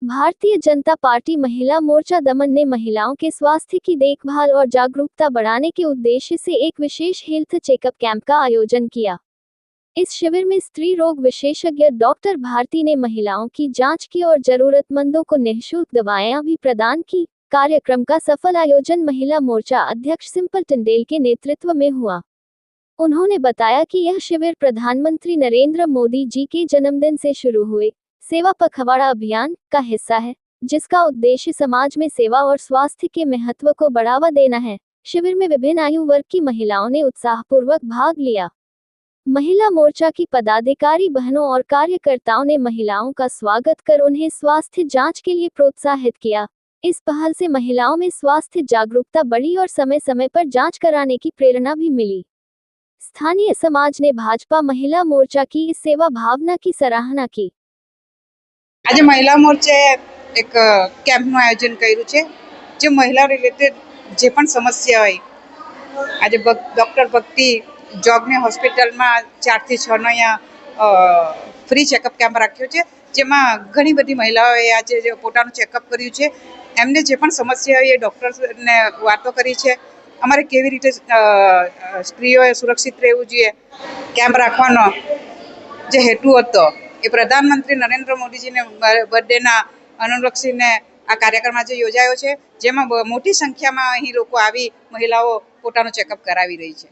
Bharatiya Janata party महिला मोर्चा दमन ने महिलाओं के स्वास्थ्य की देखभाल और जागरूकता बढ़ाने के उद्देश्य से एक विशेष हेल्थ चेकअप कैंप का आयोजन किया। इस शिविर में स्त्री रोग विशेषज्ञ डॉक्टर भारती ने महिलाओं की जांच की और जरूरतमंदों को निःशुल्क दवाएं भी प्रदान की। कार्यक्रम का सफल आयोजन महिला मोर्चा अध्यक्ष सिंपल टंडेल के नेतृत्व में हुआ। उन्होंने बताया कि यह शिविर प्रधानमंत्री नरेंद्र मोदी जी के जन्मदिन से शुरू हुए सेवा पखवाड़ा अभियान का हिस्सा है, जिसका उद्देश्य समाज में सेवा और स्वास्थ्य के महत्व को बढ़ावा देना है। शिविर में विभिन्न आयु वर्ग की महिलाओं ने उत्साहपूर्वक भाग लिया। महिला मोर्चा की पदाधिकारी बहनों और कार्यकर्ताओं ने महिलाओं का स्वागत कर उन्हें स्वास्थ्य जांच के लिए प्रोत्साहित किया। इस पहल से महिलाओं में स्वास्थ्य जागरूकता बढ़ी और समय समय पर जांच कराने की प्रेरणा भी मिली। स्थानीय समाज ने भाजपा महिला मोर्चा की इस सेवा भावना की सराहना की। आज महिला मोर्चे एक केम्पનું આયોજન કર્યું છે જે મહિલા રિલેટેડ જે પણ સમસ્યા હોય આજે ડૉક્ટર ભક્તિ જોગની હોસ્પિટલમાં 4 થી 6 નો અહીંયા ફ્રી ચેકઅપ કેમ્પ રાખ્યો છે જેમાં ઘણી બધી મહિલાઓએ આજે પોતાનું ચેકઅપ કર્યું છે। એમને જે પણ સમસ્યા હોય એ ડૉક્ટરને વાતો કરી છે। અમારે કેવી રીતે સ્ત્રીઓએ સુરક્ષિત રહેવું જોઈએ કેમ્પ રાખવાનો જે હેતુ હતો એ પ્રધાનમંત્રી નરેન્દ્ર મોદીજીને બર્થડેના અનુલક્ષીને આ કાર્યક્રમ આજે યોજાયો છે, જેમાં મોટી સંખ્યામાં અહીં લોકો આવી મહિલાઓ પોતાનું ચેકઅપ કરાવી રહી છે।